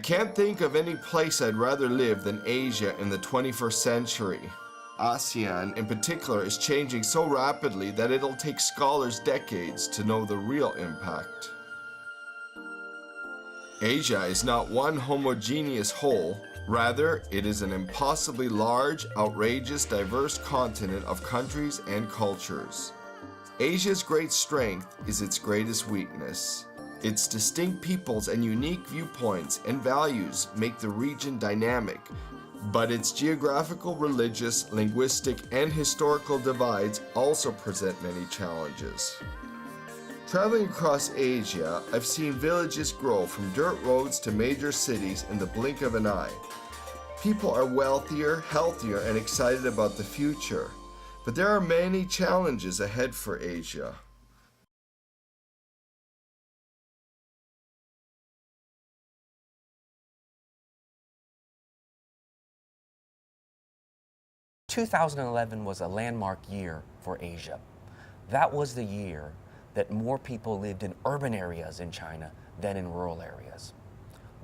can't think of any place I'd rather live than Asia in the 21st century. ASEAN in particular is changing so rapidly that it'll take scholars decades to know the real impact. Asia is not one homogeneous whole, rather it is an impossibly large, outrageous, diverse continent of countries and cultures. Asia's great strength is its greatest weakness. Its distinct peoples and unique viewpoints and values make the region dynamic, but its geographical, religious, linguistic, and historical divides also present many challenges. Traveling across Asia, I've seen villages grow from dirt roads to major cities in the blink of an eye. People are wealthier, healthier, and excited about the future, but there are many challenges ahead for Asia. – 2011 was a landmark year for Asia. That was the year that more people lived in urban areas in China than in rural areas.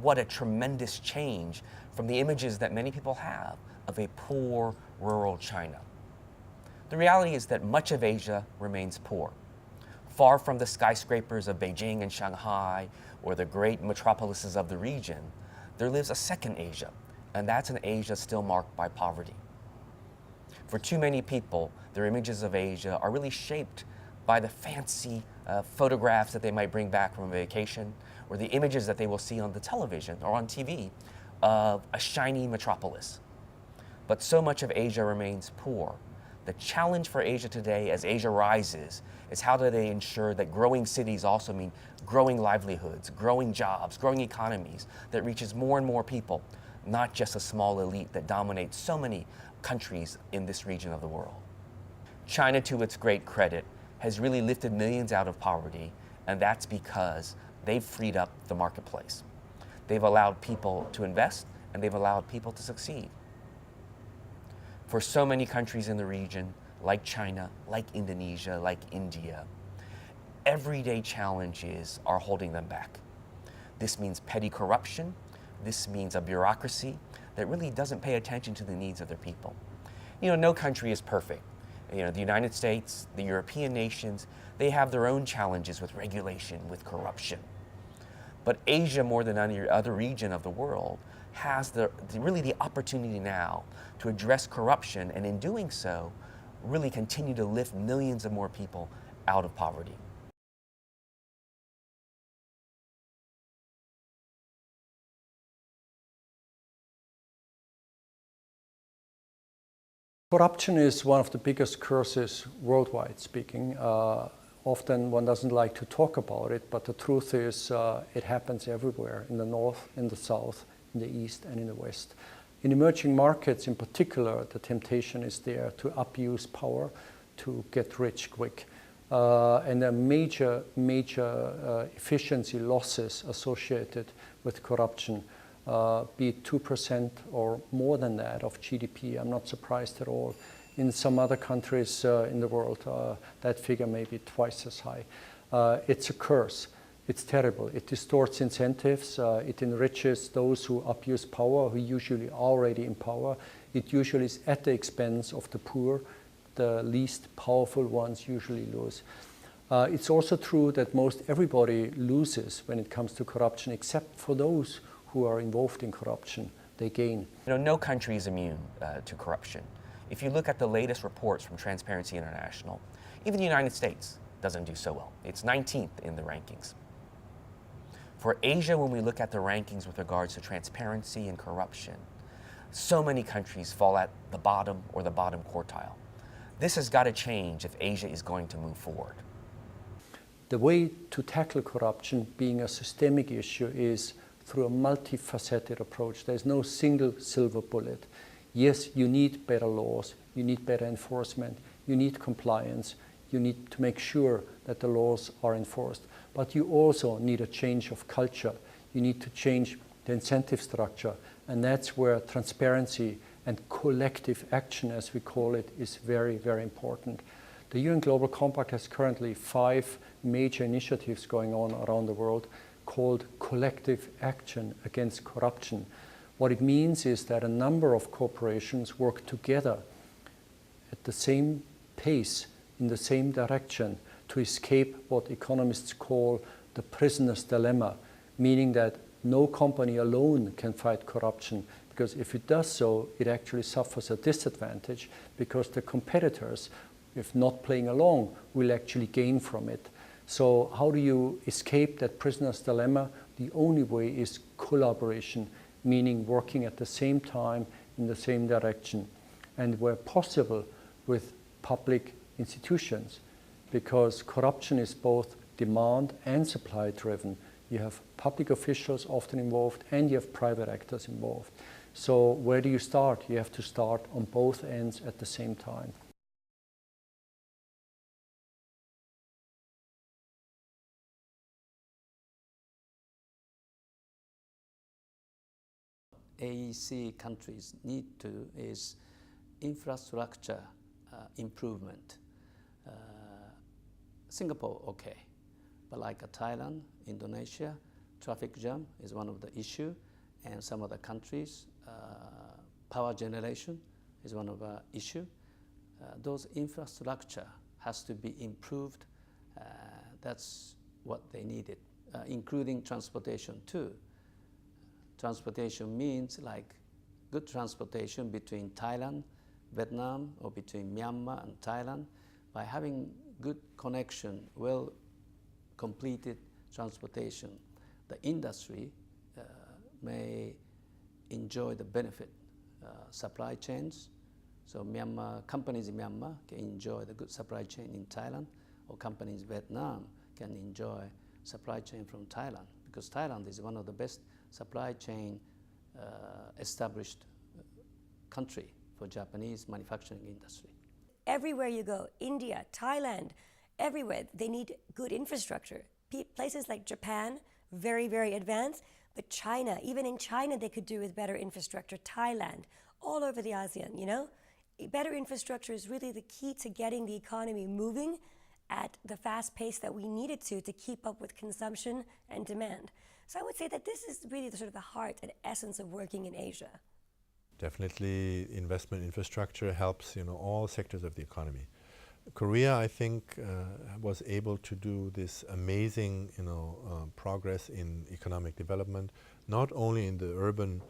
What a tremendous change from the images that many people have of a poor rural China. The reality is that much of Asia remains poor. Far from the skyscrapers of Beijing and Shanghai or the great metropolises of the region, there lives a second Asia, and that's an Asia still marked by poverty. For too many people, their images of Asia are really shaped by the fancy photographs that they might bring back from a vacation, or the images that they will see on the television or on TV of a shiny metropolis. But so much of Asia remains poor. The challenge for Asia today, as Asia rises, is how do they ensure that growing cities also mean growing livelihoods, growing jobs, growing economies that reaches more and more people, not just a small elite that dominates so many countries in this region of the world. China, to its great credit, has really lifted millions out of poverty, and that's because they've freed up the marketplace. They've allowed people to invest, and they've allowed people to succeed. For so many countries in the region, like China, like Indonesia, like India, everyday challenges are holding them back. This means petty corruption. This means a bureaucracy that really doesn't pay attention to the needs of their people. You know, no country is perfect. You know, the United States, the European nations, they have their own challenges with regulation, with corruption. But Asia, more than any other region of the world, has really the opportunity now to address corruption, and in doing so, really continue to lift millions of more people out of poverty. Corruption is one of the biggest curses worldwide speaking. Often one doesn't like to talk about it, but the truth is it happens everywhere, in the north, in the south, in the east, and in the west. In emerging markets in particular, the temptation is there to abuse power, to get rich quick. And there are major efficiency losses associated with corruption. Be it 2% or more than that of GDP. I'm not surprised at all. In some other countries in the world, that figure may be twice as high. It's a curse. It's terrible. It distorts incentives. It enriches those who abuse power, who usually are already in power. It usually is at the expense of the poor. The least powerful ones usually lose. It's also true that most everybody loses when it comes to corruption, except for those who are involved in corruption. They gain. You know, no country is immune to corruption. If you look at the latest reports from Transparency International, even the United States doesn't do so well. It's 19th in the rankings. For Asia, when we look at the rankings with regards to transparency and corruption, so many countries fall at the bottom or the bottom quartile. This has got to change if Asia is going to move forward. The way to tackle corruption, being a systemic issue, is through a multifaceted approach. There's no single silver bullet. Yes, you need better laws, you need better enforcement, you need compliance, you need to make sure that the laws are enforced. But you also need a change of culture. You need to change the incentive structure. And that's where transparency and collective action, as we call it, is very, very important. The UN Global Compact has currently 5 major initiatives going on around the world. called collective action against corruption. What it means is that a number of corporations work together at the same pace, in the same direction, to escape what economists call the prisoner's dilemma, meaning that no company alone can fight corruption, because if it does so, it actually suffers a disadvantage because the competitors, if not playing along, will actually gain from it. So how do you escape that prisoner's dilemma? The only way is collaboration, meaning working at the same time in the same direction, and where possible with public institutions, because corruption is both demand and supply driven. You have public officials often involved and you have private actors involved. So where do you start? You have to start on both ends at the same time. AEC countries need to is infrastructure improvement. Singapore, okay, but like Thailand, Indonesia, traffic jam is one of the issue, and some other countries, power generation is one of the issue. Those infrastructure has to be improved. That's what they needed, including transportation too. Transportation means like good transportation between Thailand, Vietnam, or between Myanmar and Thailand. By having good connection, well completed transportation, the industry may enjoy the benefit. Supply chains, so Myanmar, companies in Myanmar can enjoy the good supply chain in Thailand, or companies in Vietnam can enjoy supply chain from Thailand, because Thailand is one of the best supply chain established country for Japanese manufacturing industry. Everywhere you go, India, Thailand, everywhere, they need good infrastructure. Places like Japan, very, very advanced, but China, even in China, they could do with better infrastructure. Thailand, all over the ASEAN, you know? Better infrastructure is really the key to getting the economy moving at the fast pace that we need it to keep up with consumption and demand. So I would say that this is really the sort of the heart and essence of working in Asia. Definitely investment infrastructure helps, all sectors of the economy. Korea, I think, was able to do this amazing, progress in economic development, not only in the urban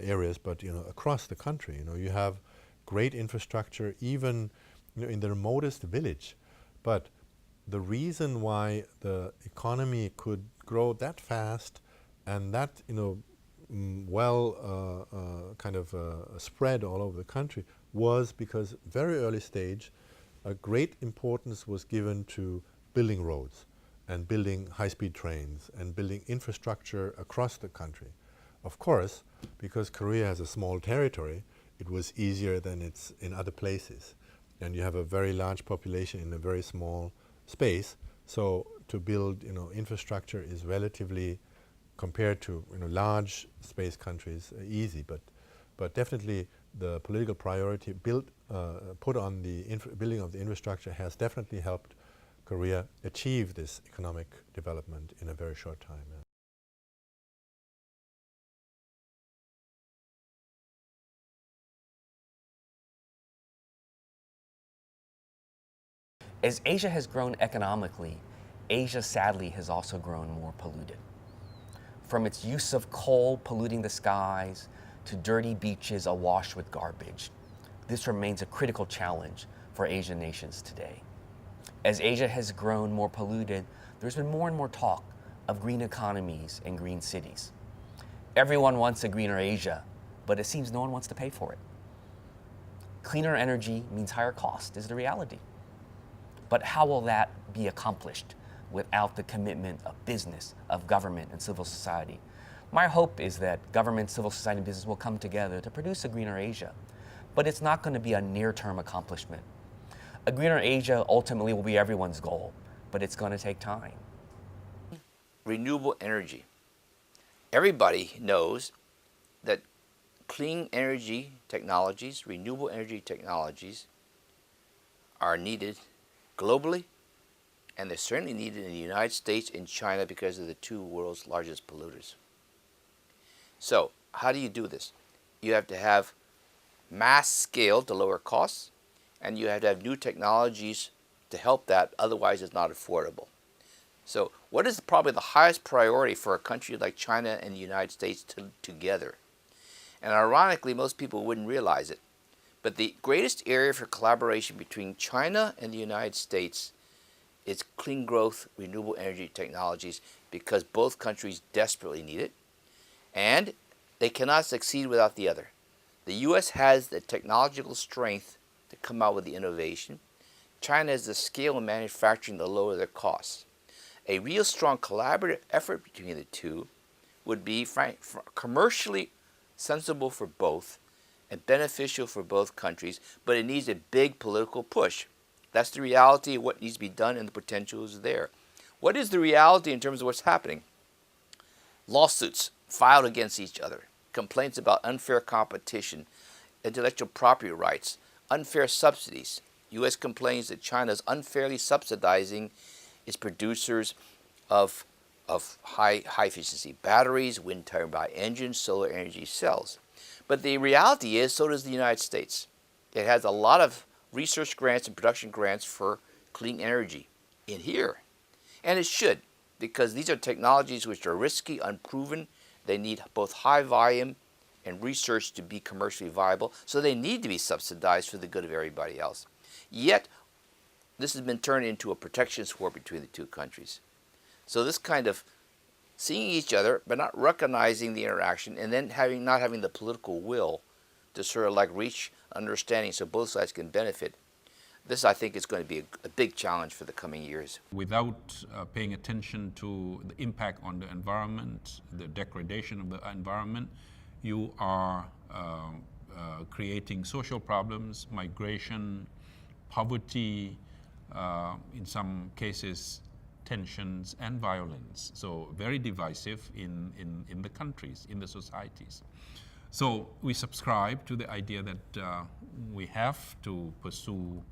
areas, but, across the country. You have great infrastructure, even, in the remotest village. But the reason why the economy could grow that fast and that, spread all over the country was because very early stage, a great importance was given to building roads and building high-speed trains and building infrastructure across the country. Of course, because Korea has a small territory, it was easier than it's in other places. And you have a very large population in a very small space. So to build, infrastructure is relatively, compared to, large space countries, easy. But definitely the political priority put on the building of the infrastructure has definitely helped Korea achieve this economic development in a very short time. As Asia has grown economically, Asia sadly has also grown more polluted. From its use of coal polluting the skies to dirty beaches awash with garbage, this remains a critical challenge for Asian nations today. As Asia has grown more polluted, there's been more and more talk of green economies and green cities. Everyone wants a greener Asia, but it seems no one wants to pay for it. Cleaner energy means higher cost, is the reality. But how will that be accomplished without the commitment of business, of government, and civil society? My hope is that government, civil society, and business will come together to produce a greener Asia. But it's not going to be a near-term accomplishment. A greener Asia ultimately will be everyone's goal, but it's going to take time. Renewable energy. Everybody knows that clean energy technologies, renewable energy technologies, are needed globally and they're certainly needed in the United States and China because they're the two world's largest polluters. So how do you do this? You have to have mass scale to lower costs, and you have to have new technologies to help that, otherwise it's not affordable. So what is probably the highest priority for a country like China and the United States together? And ironically, most people wouldn't realize it, but the greatest area for collaboration between China and the United States is clean growth, renewable energy technologies, because both countries desperately need it, and they cannot succeed without the other. The U.S. has the technological strength to come out with the innovation. China has the scale in manufacturing to lower their costs. A real strong collaborative effort between the two would be commercially sensible for both and beneficial for both countries, but it needs a big political push. That's the reality of what needs to be done, and the potential is there. What is the reality in terms of what's happening? Lawsuits filed against each other, complaints about unfair competition, intellectual property rights, unfair subsidies. U.S. complains that China is unfairly subsidizing its producers of high efficiency batteries, wind turbine engines, solar energy cells. But the reality is, so does the United States. It has a lot of research grants and production grants for clean energy in here. And it should, because these are technologies which are risky, unproven. They need both high volume and research to be commercially viable, so they need to be subsidized for the good of everybody else. Yet, this has been turned into a protectionist war between the two countries. So this kind of seeing each other but not recognizing the interaction, and then not having the political will to sort of like reach understanding so both sides can benefit, this I think is going to be a big challenge for the coming years. Without paying attention to the impact on the environment, the degradation of the environment, you are creating social problems, migration, poverty, in some cases tensions and violence. So very divisive in the countries, in the societies. So we subscribe to the idea that we have to pursue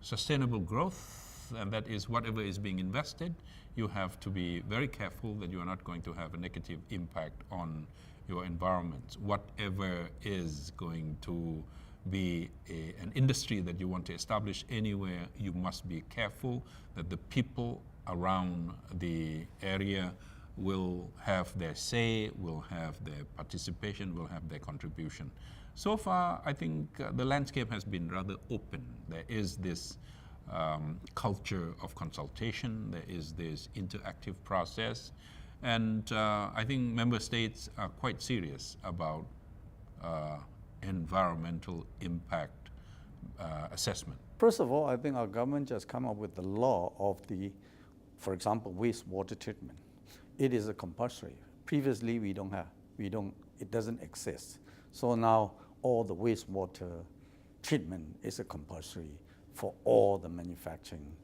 sustainable growth, and that is whatever is being invested, you have to be very careful that you are not going to have a negative impact on your environment. Whatever is going to be an industry that you want to establish anywhere, you must be careful that the people around the area will have their say, will have their participation, will have their contribution. So far, I think the landscape has been rather open. There is this culture of consultation, there is this interactive process, and I think member states are quite serious about environmental impact assessment. First of all, I think our government just come up with the law of the, for example, wastewater treatment. It is a compulsory. Previously, it doesn't exist. So now all the wastewater treatment is a compulsory for all the manufacturing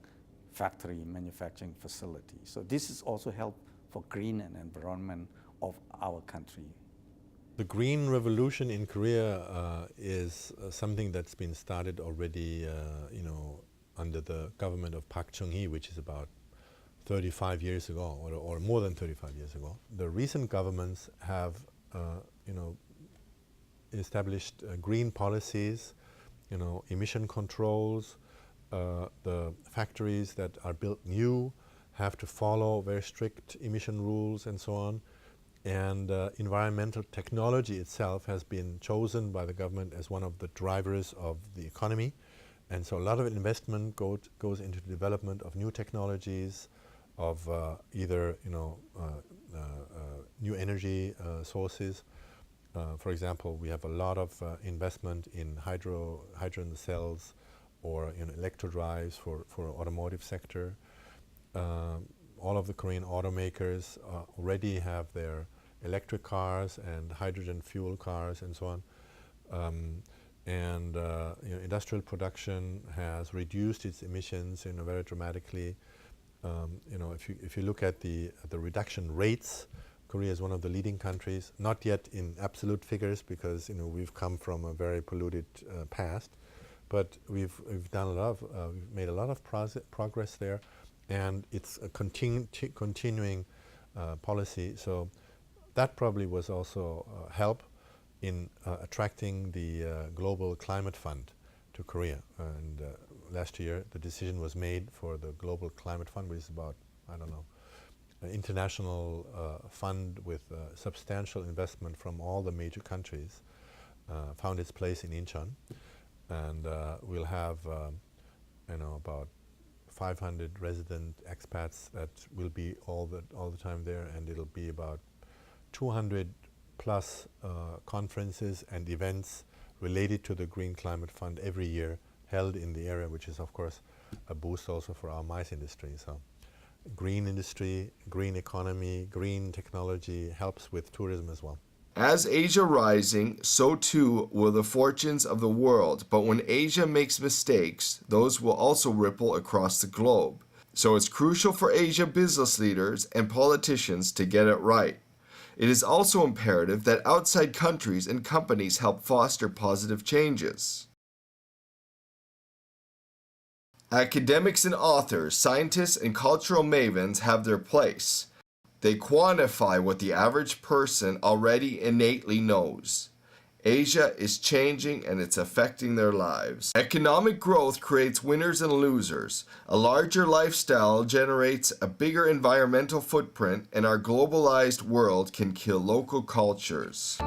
facilities. So this is also help for green and environment of our country. The green revolution in Korea is something that's been started already, under the government of Park Chung-hee, which is about 35 years ago, or more than 35 years ago. The recent governments have, established green policies, emission controls. The factories that are built new have to follow very strict emission rules and so on. And environmental technology itself has been chosen by the government as one of the drivers of the economy. And so a lot of investment goes into the development of new technologies, of either new energy sources. For example, we have a lot of investment in hydrogen cells or electro drives for automotive sector. All of the Korean automakers already have their electric cars and hydrogen fuel cars and so on. Industrial production has reduced its emissions very dramatically. If you look at the reduction rates, Korea is one of the leading countries, not yet in absolute figures because we've come from a very polluted past, but we've made a lot of progress there. and it's a continuing policy. So that probably was also help in attracting the Global Climate Fund to Korea. And last year the decision was made for the Global Climate Fund, which is about, I don't know, an international fund with substantial investment from all the major countries, found its place in Incheon. And we'll have about 500 resident expats that will be all the time there, and it'll be about 200 plus conferences and events related to the Green Climate Fund every year held in the area, which is of course a boost also for our mice industry. So green industry, green economy, green technology helps with tourism as well. As Asia rising, so too will the fortunes of the world. But when Asia makes mistakes, those will also ripple across the globe. So it's crucial for Asia business leaders and politicians to get it right. It is also imperative that outside countries and companies help foster positive changes. Academics and authors, scientists and cultural mavens have their place. They quantify what the average person already innately knows. Asia is changing and it's affecting their lives. Economic growth creates winners and losers. A larger lifestyle generates a bigger environmental footprint, and our globalized world can kill local cultures.